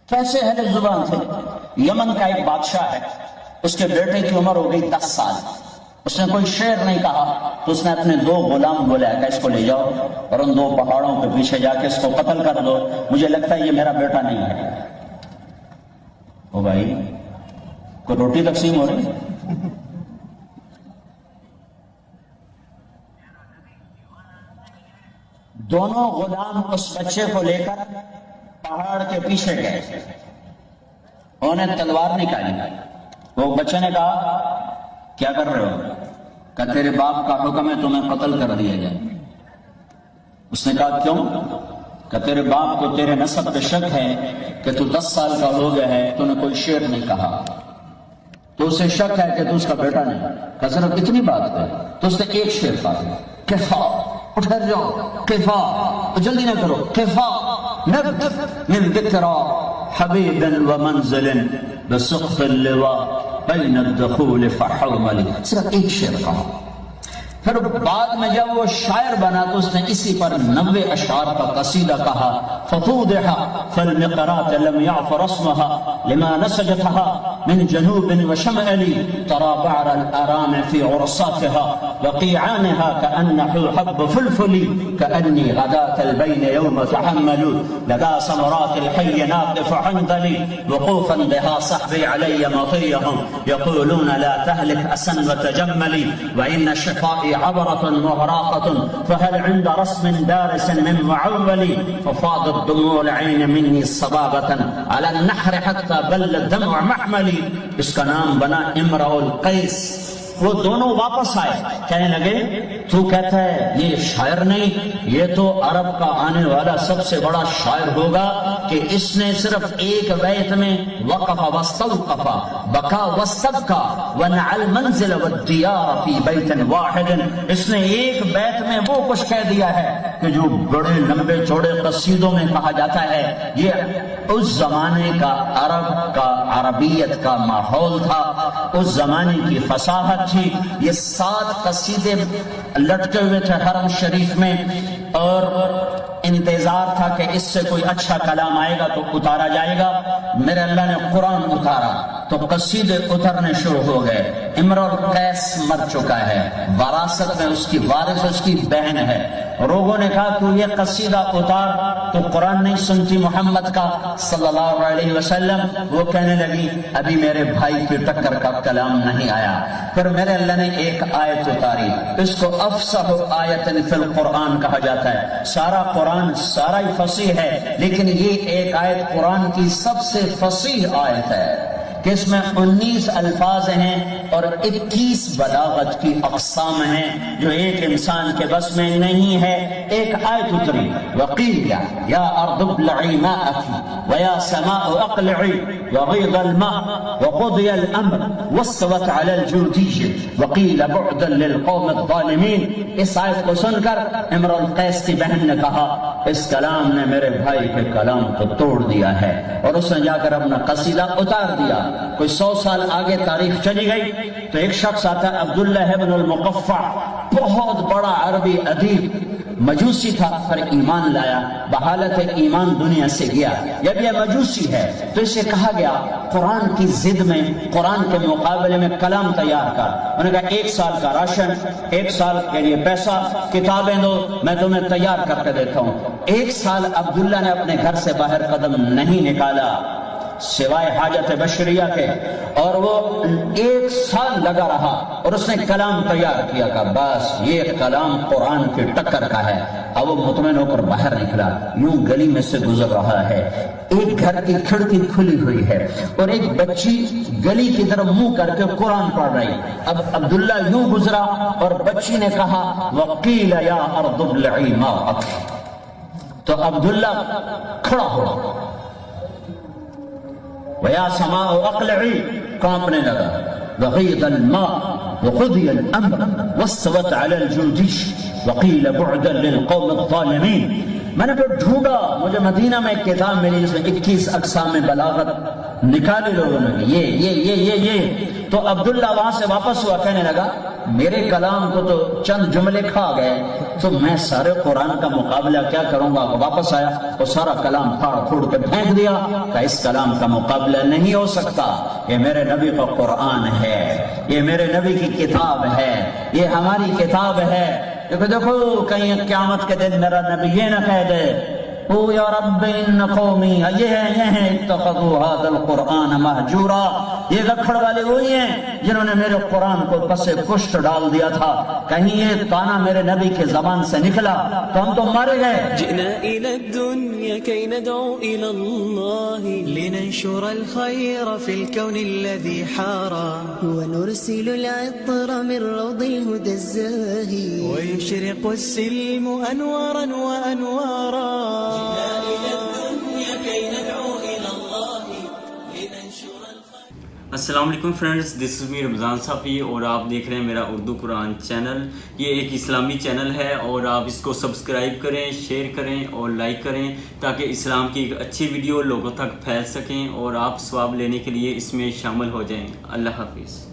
کیسے اہل زبان تھے؟ یمن کا ایک بادشاہ ہے، اس کے بیٹے کی عمر ہو گئی 10 سال، اس نے کوئی شعر نہیں کہا تو اس نے اپنے 2 غلام بلایا کہ اس کو لے جاؤ اور ان 2 پہاڑوں کے پیچھے جا کے اس کو قتل کر دو، مجھے لگتا ہے یہ میرا بیٹا نہیں ہے۔ او بھائی، کوئی روٹی تقسیم ہو رہی؟ دونوں غلام اس بچے کو لے کر پہاڑ کے پیچھے گئے، انہوں نے تلوار نکالی، وہ بچے نے کہا کیا کر رہے ہو؟ کہ تیرے باپ کا حکم ہے تمہیں قتل کر دیا جائے۔ اس نے کہا کیوں؟ کہ تیرے باپ کو تیرے نسب پہ شک ہے کہ تو 10 سال کا ہو گیا ہے، تو نے کوئی شعر نہیں کہا، تو اسے شک ہے کہ تو اس کا بیٹا نہیں۔ کہ صرف اتنی بات ہے؟ تو اس نے ایک شعر کہا، کفا، اٹھر جاؤ، کفا، جلدی نہ کرو، کفا نبت من ذکرى حبیب ومنزل بسقف اللواء بین الدخول فحوملی، صرف ایک شعر کہا۔ پھر بعد میں جب وہ شاعر بنا تو اس نے اسی پر 90 اشعار کا قصیدہ کہا، ففوضح فالمقرات لم يعف رسمها لما نسجتها من جنوب وشمال ترى بعر الارام في عرصاتها وقيعانها كأنه حب فلفل كأني غداة البين يوم تحمل لدى ثمرات الحي ناقف حنظلي وقوفا بها صحبي علي مطيهم يقولون لا تهلك أسا وتجملي وإن شفائي عبرة مغراقة فهل عند رسم دارس من معول ففاضت دموع العين مني صبابة على النحر حتى بل الدمع محملي۔ اس کا نام بنا امرؤ القیس۔ وہ دونوں واپس آئے، کہنے لگے تو کہتا ہے یہ شاعر نہیں، یہ تو عرب کا آنے والا سب سے بڑا شاعر ہوگا کہ اس نے صرف ایک بیت میں وقف واستوقف بکا واستبکا ونع المنزل والدیار فی بیت واحد، اس نے ایک بیت میں وہ کچھ کہہ دیا ہے کہ جو بڑے لمبے چوڑے قصیدوں میں کہا جاتا ہے۔ یہ اس زمانے کا عرب کا عربیت کا ماحول تھا، اس زمانے کی فصاحت تھی۔ یہ 7 قصیدے لٹکے ہوئے تھے حرم شریف میں، اور انتظار تھا کہ اس سے کوئی اچھا کلام آئے گا تو اتارا جائے گا۔ میرے اللہ نے قرآن اتارا تو قصیدے اترنے شروع ہو گئے۔ امرؤ القیس مر چکا ہے، وراثت میں اس کی وارث اس کی بہن ہے۔ لوگوں نے کہا تو یہ قصیدہ اتار، تو قرآن نہیں سنتی محمد کا صلی اللہ علیہ وسلم؟ وہ کہنے لگی ابھی میرے بھائی کی ٹکر کا کلام نہیں آیا۔ پھر میرے اللہ نے ایک آیت اتاری، اس کو افصح آیت فی القرآن کہا جاتا ہے۔ سارا قرآن سارا ہی فصیح ہے، لیکن یہ ایک آیت قرآن کی سب سے فصیح آیت ہے کہ اس میں 19 الفاظ ہیں اور 21 بلاغت کی اقسام ہیں جو ایک انسان کے بس میں نہیں ہے۔ ایک آیت اتری، وقیل یا ارض ابلعی ماءک ویا سماء اقلعی وغیض الماء وقضی الامر واستوت علی الجودی وقیل بعدا للقوم الظالمین۔ اس آیت کو سن کر امرؤ القیس کی بہن نے کہا اس کلام نے میرے بھائی کے کلام کو توڑ دیا ہے، اور اس نے جا کر اپنا قصیدہ اتار دیا۔ کوئی 100 سال آگے تاریخ چلی گئی تو ایک شخص آتا ہے عبداللہ ابن المقفع، بہت بڑا عربی ادیب، مجوسی تھا، پر ایمان لایا، بحالت ایمان دنیا سے گیا۔ جب یہ مجوسی ہے تو اسے کہا گیا قرآن کی ضد میں، قرآن کے مقابلے میں کلام تیار کر۔ انہوں نے کہا 1 سال کا راشن، 1 سال کے لیے پیسہ، کتابیں دو، میں تمہیں تیار کر کے دیتا ہوں۔ 1 سال عبداللہ نے اپنے گھر سے باہر قدم نہیں نکالا سوائے حاجت بشریہ کے، اور وہ 1 سال لگا رہا اور اس نے کلام تیار کیا کہ بس یہ کلام قرآن کی ٹکر کا ہے۔ اب وہ مطمئن ہو کر باہر نکلا، یوں گلی میں سے گزر رہا ہے، ایک گھر کی کھڑکی کھلی ہوئی ہے اور ایک بچی گلی کی طرف منہ کر کے قرآن پڑھ رہی۔ اب عبداللہ یوں گزرا اور بچی نے کہا وقیل یا ارض ابلعی ماءک، تو عبداللہ کھڑا ہوا، وَيَا سَمَاءُ أَقْلِعِي کانپنے لگا، وَغِيضَ الْمَاءُ وَقُضِيَ الْأَمْرُ وَاسْتَوَتْ عَلَى الْجُودِيِّ وَقِيلَ بُعْدًا لِلْقَوْمِ الظَّالِمِينَ۔ میں نے پھر ڈھونڈا، مجھے مدینہ میں ایک کتاب ملی جس میں 21 اقسام بلاغت نکالی لوگوں نے، یہ تو عبداللہ وہاں سے واپس ہوا، کہنے لگا میرے کلام کو تو چند جملے کھا گئے، تو میں سارے قرآن کا مقابلہ کیا کروں گا؟ واپس آیا اور سارا کلام پھاڑ پھوڑ کے پھینک دیا کہ اس کلام کا مقابلہ نہیں ہو سکتا، یہ میرے نبی کا قرآن ہے، یہ میرے نبی کی کتاب ہے، یہ ہماری کتاب ہے۔ دیکھو کہیں قیامت کے دن میرا نبی یہ نہ کہہ دے او یا رب ان قومی یہ ہیں اتخذوا هذا القرآن مہجورا، یہ رکھڑ والے وہی ہیں جنہوں نے میرے قرآن کو پس پشت ڈال دیا تھا، کہیں یہ تانا میرے نبی کے زبان سے نکلا تو ہم تو مارے گئے۔ جئنا إلى الدنيا كي ندعو إلى الله لننشر الخير في الكون الذي حارى ونرسل العطر من روض الهدى الزاهي ويشرق السلم أنوارا وأنوارا السلام علیکم فرینڈز، دس از می رمضان صافی اور آپ دیکھ رہے ہیں میرا اردو قرآن چینل۔ یہ ایک اسلامی چینل ہے اور آپ اس کو سبسکرائب کریں، شیئر کریں اور لائک کریں تاکہ اسلام کی ایک اچھی ویڈیو لوگوں تک پھیل سکیں اور آپ ثواب لینے کے لیے اس میں شامل ہو جائیں۔ اللہ حافظ۔